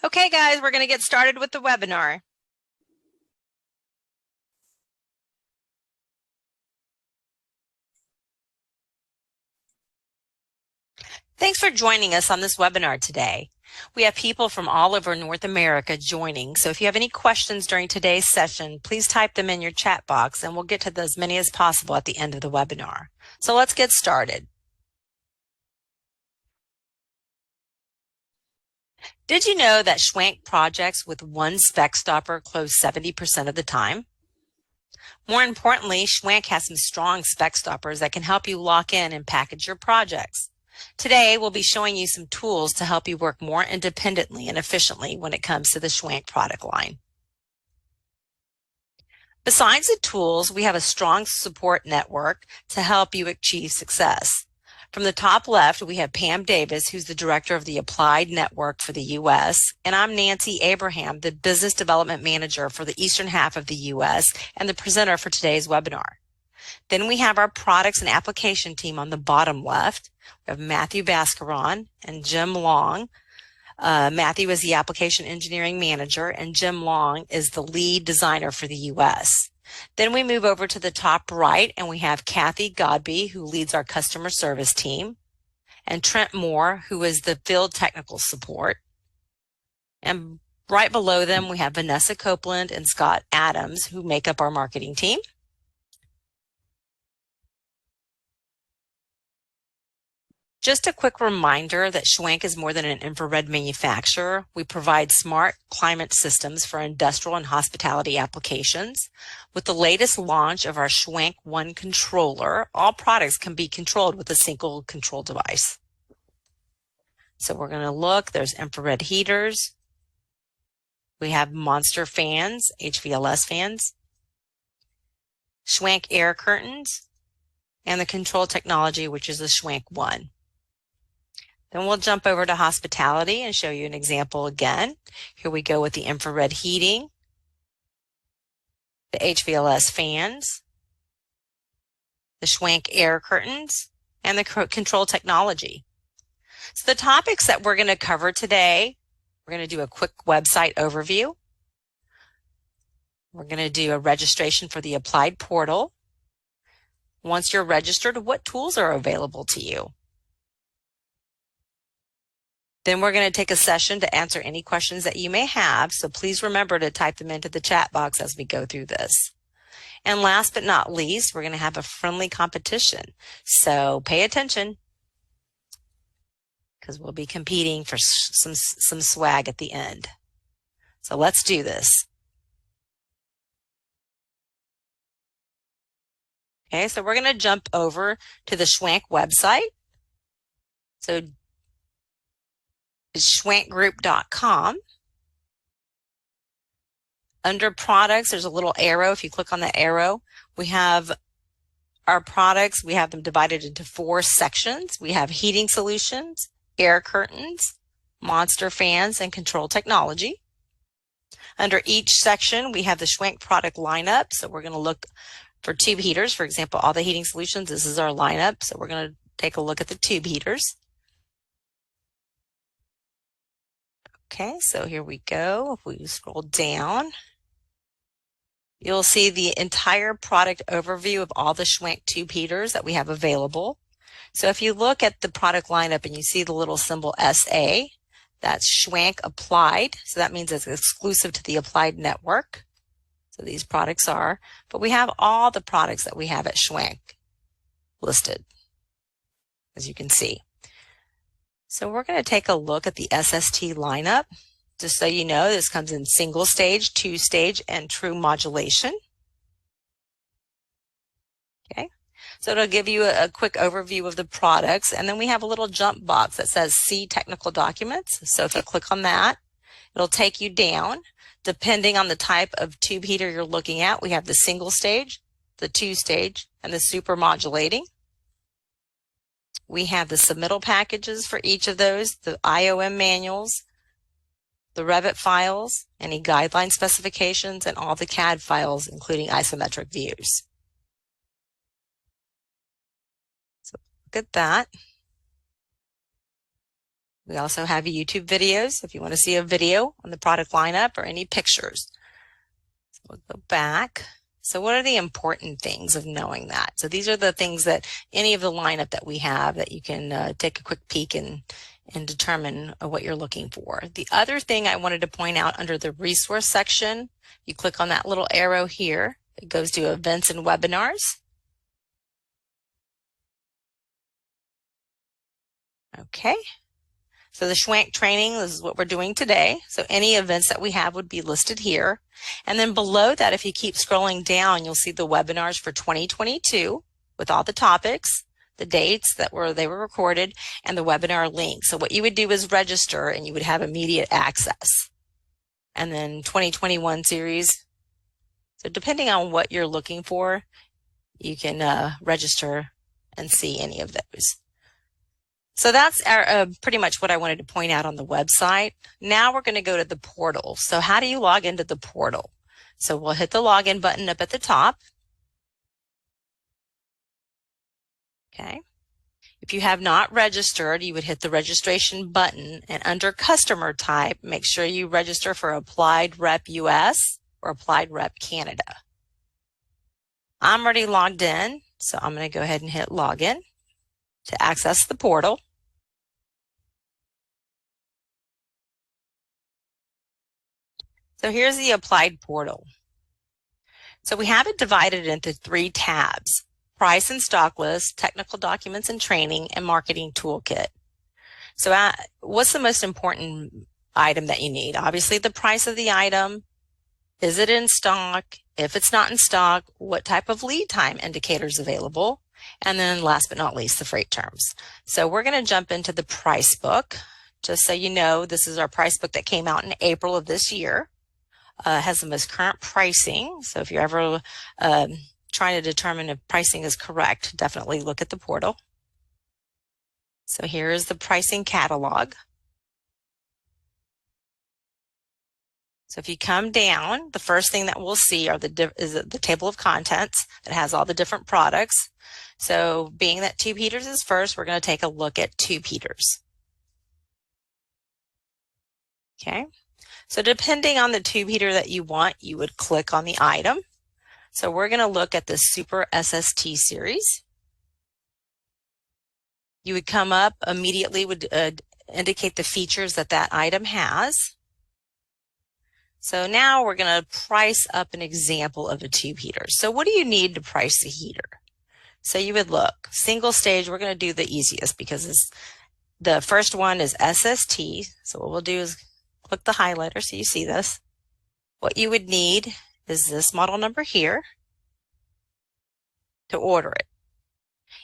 Okay, guys, we're going to get started with the webinar. Thanks for joining us on this webinar today. We have people from all over North America joining, so if you have any questions during today's session, please type them in your chat box and we'll get to as many as possible at the end of the webinar. So let's get started. Did you know that Schwank projects with one spec stopper close 70% of the time? More importantly, Schwank has some strong spec stoppers that can help you lock in and package your projects. Today, we'll be showing you some tools to help you work more independently and efficiently when it comes to the Schwank product line. Besides the tools, we have a strong support network to help you achieve success. From the top left, we have Pam Davis, who's the director of the Applied Network for the U.S., and I'm Nancy Abraham, the Business Development Manager for the eastern half of the U.S. and the presenter for today's webinar. Then we have our products and application team on the bottom left. We have Matthew Bascaron and Jim Long. Matthew is the application engineering manager and Jim Long is the lead designer for the U.S. Then we move over to the top right and we have Kathy Godby, who leads our customer service team, and Trent Moore, who is the field technical support. And right below them, we have Vanessa Copeland and Scott Adams, who make up our marketing team. Just a quick reminder that Schwank is more than an infrared manufacturer. We provide smart climate systems for industrial and hospitality applications. With the latest launch of our Schwank One controller, all products can be controlled with a single control device. So we're going to look, there's infrared heaters. We have Monster fans, HVLS fans, Schwank air curtains, and the control technology, which is the Schwank One. Then we'll jump over to hospitality and show you an example again. Here we go with the infrared heating, the HVLS fans, the Schwank air curtains, and the control technology. So the topics that we're going to cover today, we're going to do a quick website overview. We're going to do a registration for the Applied portal. Once you're registered, what tools are available to you? Then we're going to take a session to answer any questions that you may have, so please remember to type them into the chat box as we go through this. And last but not least, we're going to have a friendly competition, so pay attention because we'll be competing for some swag at the end. So let's do this. Okay, so we're going to jump over to the Schwank website. So it's schwankgroup.com. Under products, there's a little arrow. If you click on the arrow, we have our products. We have them divided into 4 sections. We have heating solutions, air curtains, Monster fans, and control technology. Under each section, we have the Schwank product lineup. So we're going to look for tube heaters. For example, all the heating solutions, this is our lineup. So we're going to take a look at the tube heaters. Okay, so here we go. If we scroll down, you'll see the entire product overview of all the Schwank tube heaters that we have available. So if you look at the product lineup and you see the little symbol SA, that's SchwankApplied. So that means it's exclusive to the Applied network. So these products are, but we have all the products that we have at Schwank listed, as you can see. So we're going to take a look at the SST lineup. Just so you know, this comes in single stage, 2-stage, and true modulation. Okay, so it'll give you a quick overview of the products, and then we have a little jump box that says See Technical Documents. So if you click on that, it'll take you down. Depending on the type of tube heater you're looking at, we have the single stage, the 2-stage, and the super modulating. We have the submittal packages for each of those, the IOM manuals, the Revit files, any guideline specifications, and all the CAD files, including isometric views. So look at that. We also have YouTube videos if you want to see a video on the product lineup or any pictures. So we'll go back. So what are the important things of knowing that? So these are the things that any of the lineup that we have that you can take a quick peek and determine what you're looking for. The other thing I wanted to point out under the resource section, you click on that little arrow here. It goes to events and webinars. Okay. So the Schwank training, this is what we're doing today. So any events that we have would be listed here. And then below that, if you keep scrolling down, you'll see the webinars for 2022 with all the topics, the dates that they were recorded, and the webinar link. So what you would do is register and you would have immediate access. And then 2021 series. So depending on what you're looking for, you can register and see any of those. So that's pretty much what I wanted to point out on the website. Now we're going to go to the portal. So how do you log into the portal? So we'll hit the login button up at the top. Okay. If you have not registered, you would hit the registration button, and under customer type, make sure you register for Applied Rep US or Applied Rep Canada. I'm already logged in, so I'm going to go ahead and hit login to access the portal. So here's the Applied portal. So we have it divided into 3 tabs: price and stock list, technical documents and training, and marketing toolkit. So what's the most important item that you need? Obviously the price of the item. Is it in stock? If it's not in stock, what type of lead time indicators available? And then last but not least, the freight terms. So we're going to jump into the price book. Just so you know, this is our price book that came out in April of this year. Has the most current pricing. So if you're ever trying to determine if pricing is correct, definitely look at the portal. So here is the pricing catalog. So if you come down, the first thing that we'll see are is the table of contents that has all the different products. So being that tube heaters is first, we're going to take a look at tube heaters. Okay. So depending on the tube heater that you want, you would click on the item. So we're going to look at the Super SST series. You would come up immediately, would indicate the features that that item has. So now we're going to price up an example of a tube heater. So what do you need to price the heater? So you would look, single stage, we're going to do the easiest because the first one is SST. So what we'll do is click the highlighter so you see this. What you would need is this model number here to order it.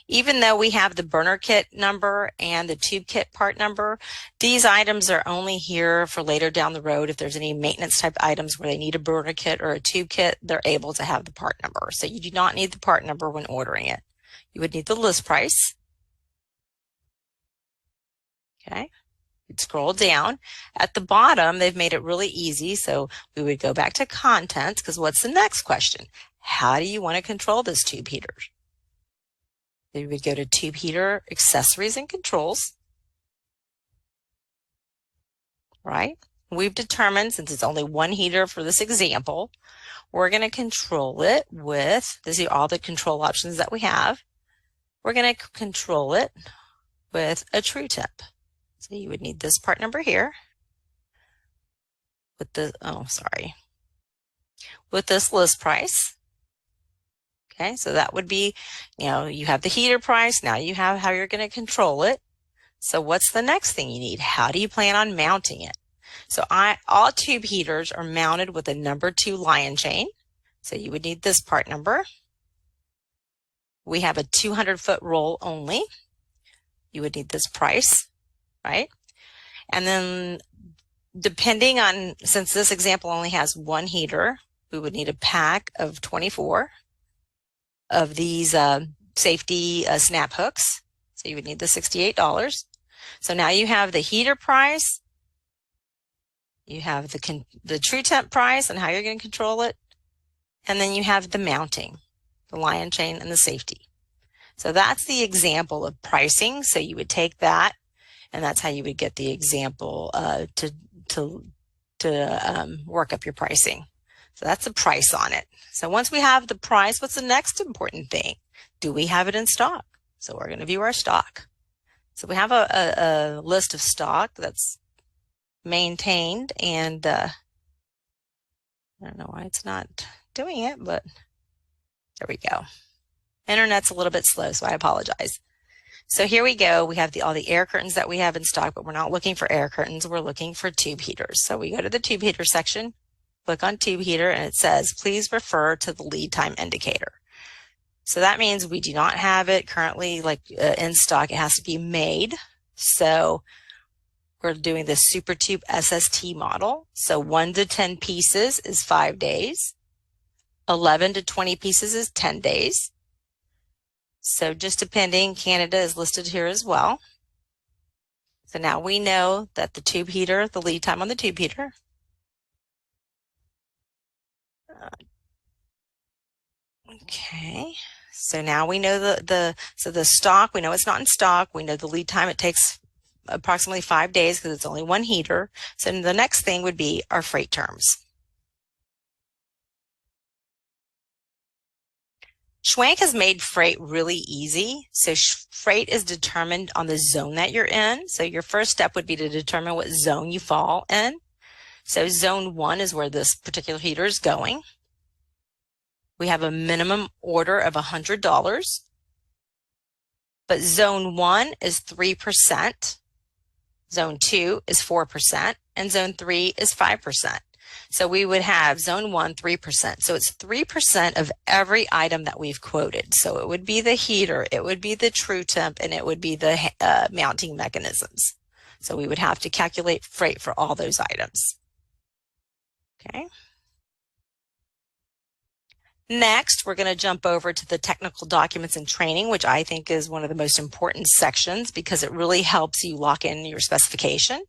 Even though we have the burner kit number and the tube kit part number, these items are only here for later down the road. If there's any maintenance type items where they need a burner kit or a tube kit, they're able to have the part number. So you do not need the part number when ordering it. You would need the list price. Okay. You'd scroll down. At the bottom, they've made it really easy. So we would go back to contents, because what's the next question? How do you want to control this tube heater? We would go to tube heater accessories and controls. Right? We've determined, since it's only one heater for this example, we're going to control it with, these are all the control options that we have. We're going to control it with a true temp. So you would need this part number here with the, with this list price. Okay, so that would be, you have the heater price. Now you have how you're going to control it. So what's the next thing you need? How do you plan on mounting it? So all tube heaters are mounted with a number 2 lion chain. So you would need this part number. We have a 200-foot roll only. You would need this price, right? And then depending on, since this example only has one heater, we would need a pack of 24 of these safety snap hooks. So you would need the $68. So now you have the heater price, you have the true temp price and how you're going to control it, and then you have the mounting, the lion chain and the safety. So that's the example of pricing. So you would take that And that's how you would get the example to work up your pricing. So that's the price on it. So once we have the price, what's the next important thing? Do we have it in stock? So we're going to view our stock. So we have a list of stock that's maintained, and I don't know why it's not doing it, but there we go. Internet's a little bit slow, so I apologize. So here we go. We have all the air curtains that we have in stock, but we're not looking for air curtains. We're looking for tube heaters. So we go to the tube heater section, click on tube heater, and it says, please refer to the lead time indicator. So that means we do not have it currently in stock. It has to be made. So we're doing the Super Tube SST model. So 1 to 10 pieces is 5 days. 11 to 20 pieces is 10 days. So just depending, Canada is listed here as well. So now we know that the tube heater, the lead time on the tube heater. Okay, so now we know the stock, we know it's not in stock. We know the lead time, it takes approximately 5 days because it's only one heater. So the next thing would be our freight terms. Schwank has made freight really easy. So freight is determined on the zone that you're in. So your first step would be to determine what zone you fall in. So zone 1 is where this particular heater is going. We have a minimum order of $100, but zone 1 is 3%, zone 2 is 4%, and zone 3 is 5%. So we would have zone 1, 3%. So it's 3% of every item that we've quoted. So it would be the heater, it would be the true temp, and it would be the mounting mechanisms. So we would have to calculate freight for all those items. Okay. Next, we're going to jump over to the technical documents and training, which I think is one of the most important sections because it really helps you lock in your specification.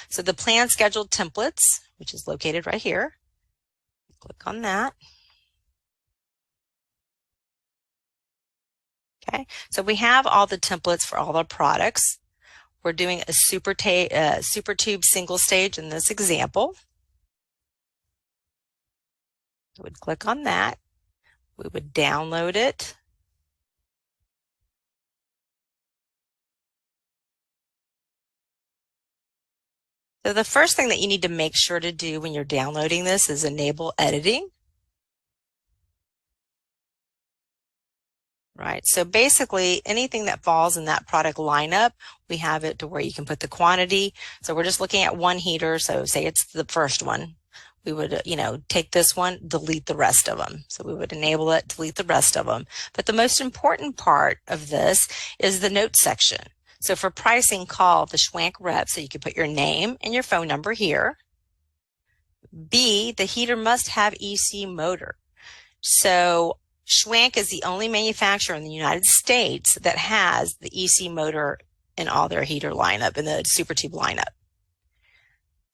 So the plan scheduled templates, which is located right here. Click on that. Okay, so we have all the templates for all the products. We're doing a super tube single stage in this example. We would click on that. We would download it. So the first thing that you need to make sure to do when you're downloading this is enable editing. Right, so basically anything that falls in that product lineup, we have it to where you can put the quantity. So we're just looking at one heater, so say it's the first one. We would, take this one, delete the rest of them. So we would enable it, delete the rest of them. But the most important part of this is the notes section. So for pricing, call the Schwank rep, so you can put your name and your phone number here. B, the heater must have EC motor. So Schwank is the only manufacturer in the United States that has the EC motor in all their heater lineup, in the Super Tube lineup.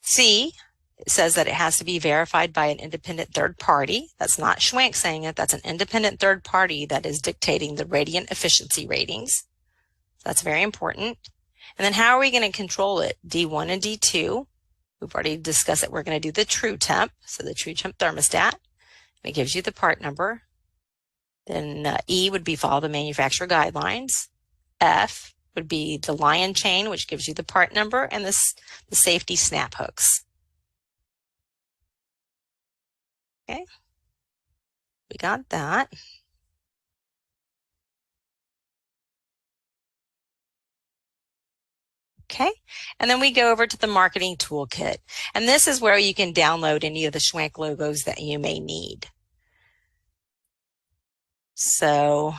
C, it says that it has to be verified by an independent third party. That's not Schwank saying it. That's an independent third party that is dictating the radiant efficiency ratings. That's very important. And then how are we going to control it? D1 and D2. We've already discussed that we're going to do the true temp. So the true temp thermostat. It gives you the part number. Then E would be follow the manufacturer guidelines. F would be the lion chain, which gives you the part number, and the safety snap hooks. Okay, we got that. Okay, and then we go over to the marketing toolkit. And this is where you can download any of the Schwank logos that you may need. So,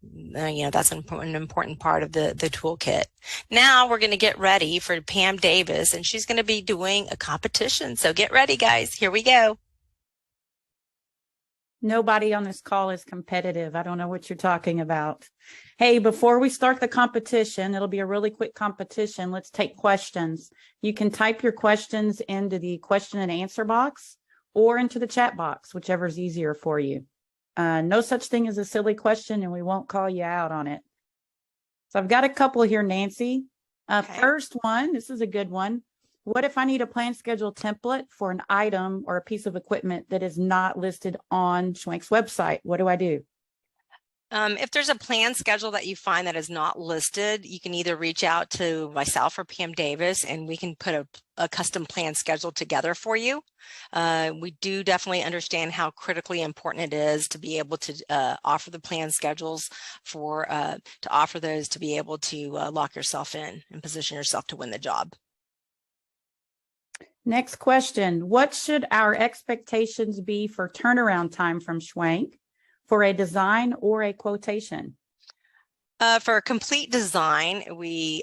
that's an important part of the toolkit. Now we're going to get ready for Pam Davis, and she's going to be doing a competition. So get ready, guys. Here we go. Nobody on this call is competitive. I don't know what you're talking about. Hey, before we start the competition, it'll be a really quick competition. Let's take questions. You can type your questions into the question and answer box or into the chat box, whichever is easier for you. No such thing as a silly question, and we won't call you out on it. So I've got a couple here, Nancy. Okay. First one, this is a good one. What if I need a plan schedule template for an item or a piece of equipment that is not listed on Schwank's website? What do I do? If there's a plan schedule that you find that is not listed, you can either reach out to myself or Pam Davis, and we can put a custom plan schedule together for you. We do definitely understand how critically important it is to be able to offer the plan schedules to offer those to be able to lock yourself in and position yourself to win the job. Next question. What should our expectations be for turnaround time from Schwank for a design or a quotation? For a complete design, we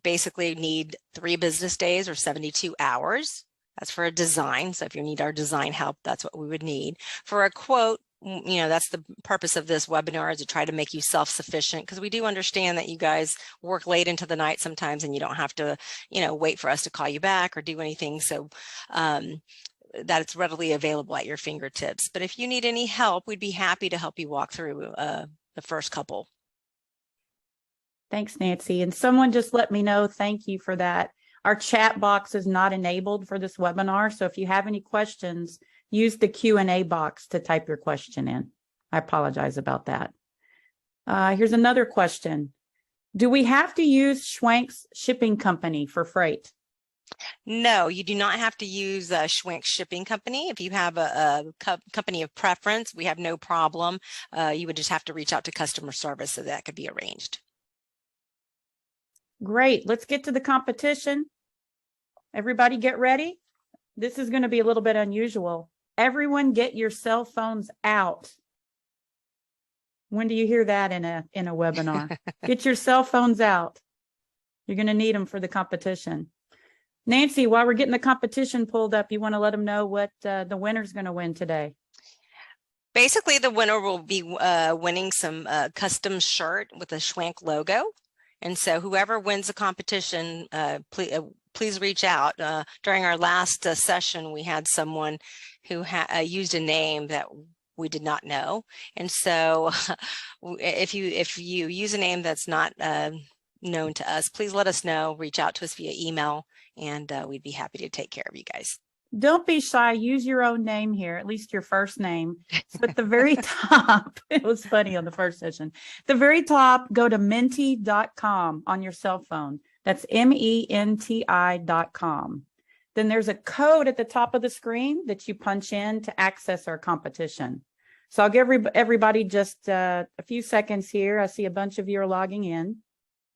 basically need 3 business days or 72 hours. That's for a design. So if you need our design help, that's what we would need. For a quote, that's the purpose of this webinar, is to try to make you self-sufficient, because we do understand that you guys work late into the night sometimes and you don't have to, wait for us to call you back or do anything. So that it's readily available at your fingertips. But if you need any help, we'd be happy to help you walk through the first couple. Thanks, Nancy. And someone just let me know, thank you for that. Our chat box is not enabled for this webinar. So if you have any questions, use the Q&A box to type your question in. I apologize about that. Here's another question. Do we have to use Schwank's shipping company for freight? No, you do not have to use Schwank Shipping Company. If you have a company of preference, we have no problem. You would just have to reach out to customer service so that could be arranged. Great. Let's get to the competition. Everybody get ready. This is going to be a little bit unusual. Everyone get your cell phones out. When do you hear that in a webinar? Get your cell phones out. You're going to need them for the competition. Nancy, while we're getting the competition pulled up, you want to let them know what the winner's going to win today? Basically, the winner will be winning some custom shirt with a Schwank logo. And so whoever wins the competition, please reach out. During our last session, we had someone who used a name that we did not know. And so if you use a name that's not known to us, please let us know. Reach out to us via email, and we'd be happy to take care of you guys. Don't be shy. Use your own name here, at least your first name. So at the very top, it was funny on the first session. The very top, go to menti.com on your cell phone. That's MENTI.com. Then there's a code at the top of the screen that you punch in to access our competition. So I'll give everybody just a few seconds here. I see a bunch of you are logging in.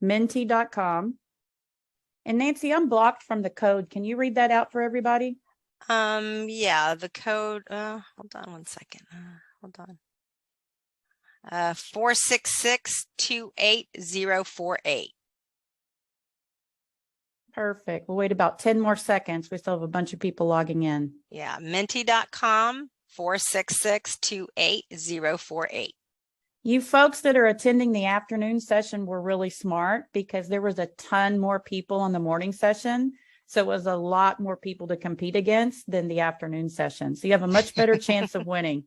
Menti.com. And Nancy, I'm blocked from the code. Can you read that out for everybody? Yeah, the code, hold on one second. Hold on. 466-28048. Perfect. We'll wait about 10 more seconds. We still have a bunch of people logging in. Yeah, menti.com, 466-28048. You folks that are attending the afternoon session were really smart, because there was a ton more people on the morning session. So it was a lot more people to compete against than the afternoon session. So you have a much better chance of winning.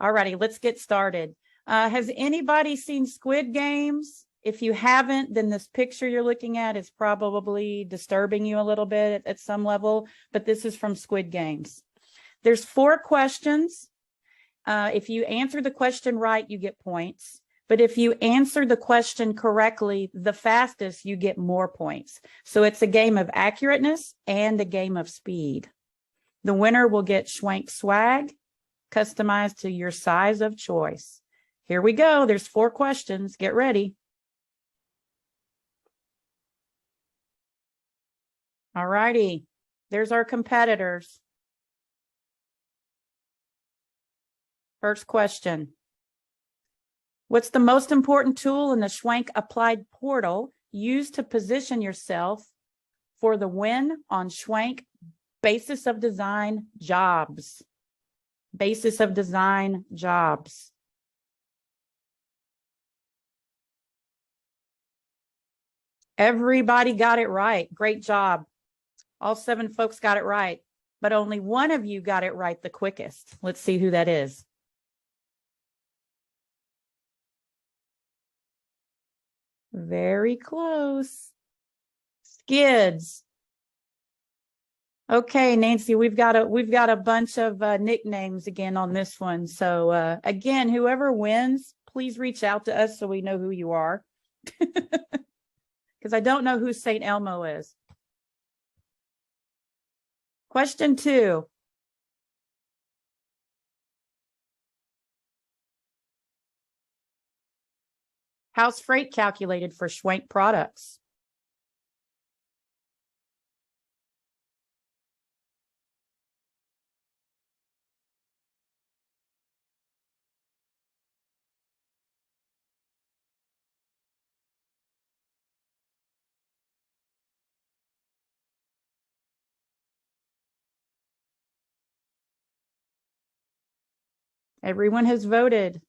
All righty, let's get started. Has anybody seen Squid Games? If you haven't, then this picture you're looking at is probably disturbing you a little bit at some level, but this is from Squid Games. There's 4 questions. If you answer the question right, you get points. But if you answer the question correctly, the fastest, you get more points. So it's a game of accurateness and a game of speed. The winner will get Schwank swag, customized to your size of choice. Here we go. There's 4 questions. Get ready. All righty. There's our competitors. First question. What's the most important tool in the SchwankApplied portal used to position yourself for the win on Schwank basis of design jobs? Basis of design jobs. Everybody got it right. Great job. All 7 folks got it right, but only one of you got it right the quickest. Let's see who that is. Very close. Skids. Okay, Nancy, we've got a bunch of nicknames again on this one. So again, whoever wins, please reach out to us so we know who you are. Because I don't know who St. Elmo is. Question 2. How's freight calculated for Schwank products? Everyone has voted.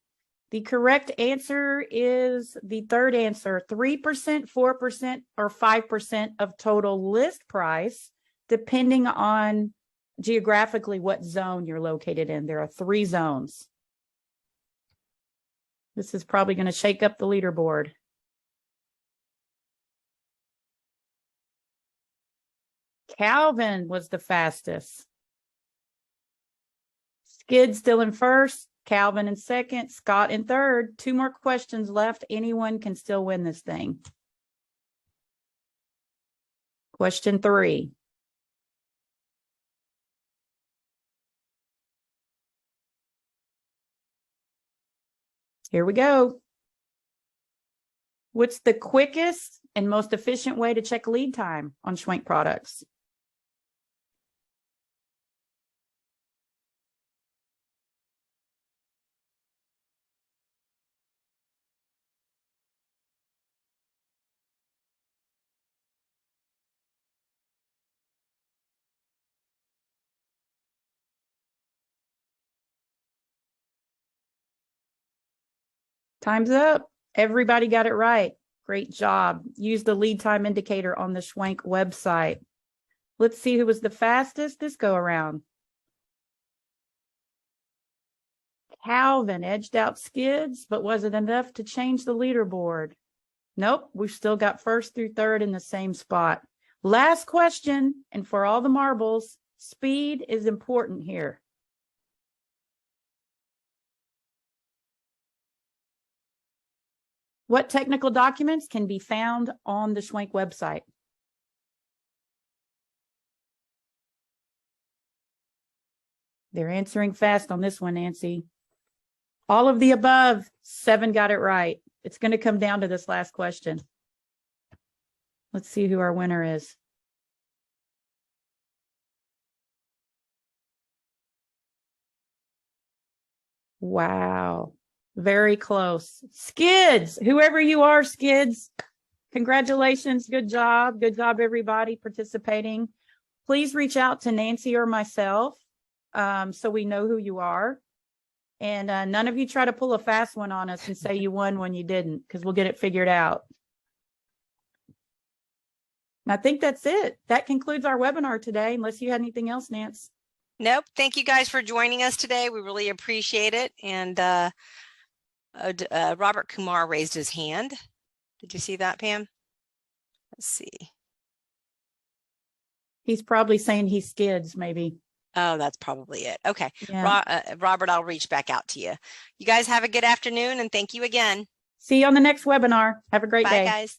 The correct answer is the third answer, 3%, 4%, or 5% of total list price, depending on geographically what zone you're located in. There are 3 zones. This is probably going to shake up the leaderboard. Calvin was the fastest. Skid still in first, Calvin in second, Scott in third. 2 more questions left. Anyone can still win this thing. Question 3. Here we go. What's the quickest and most efficient way to check lead time on Schwank products? Time's up. Everybody got it right. Great job. Use the lead time indicator on the Schwank website. Let's see who was the fastest this go around. Calvin edged out Skids, but was it enough to change the leaderboard? Nope, we've still got first through third in the same spot. Last question, and for all the marbles, speed is important here. What technical documents can be found on the Schwank website? They're answering fast on this one, Nancy. All of the above. 7 got it right. It's going to come down to this last question. Let's see who our winner is. Wow. Very close. Skids, whoever you are, Skids, congratulations. Good job. Good job, everybody participating. Please reach out to Nancy or myself so we know who you are. And none of you try to pull a fast one on us and say you won when you didn't, because we'll get it figured out. And I think that's it. That concludes our webinar today, unless you had anything else, Nance. Nope. Thank you guys for joining us today. We really appreciate it. And Robert Kumar raised his hand. Did you see that, Pam? Let's see. He's probably saying he skids, maybe. Oh, that's probably it. Okay. Yeah. Robert, I'll reach back out to you. You guys have a good afternoon, and thank you again. See you on the next webinar. Have a great day. Bye, guys.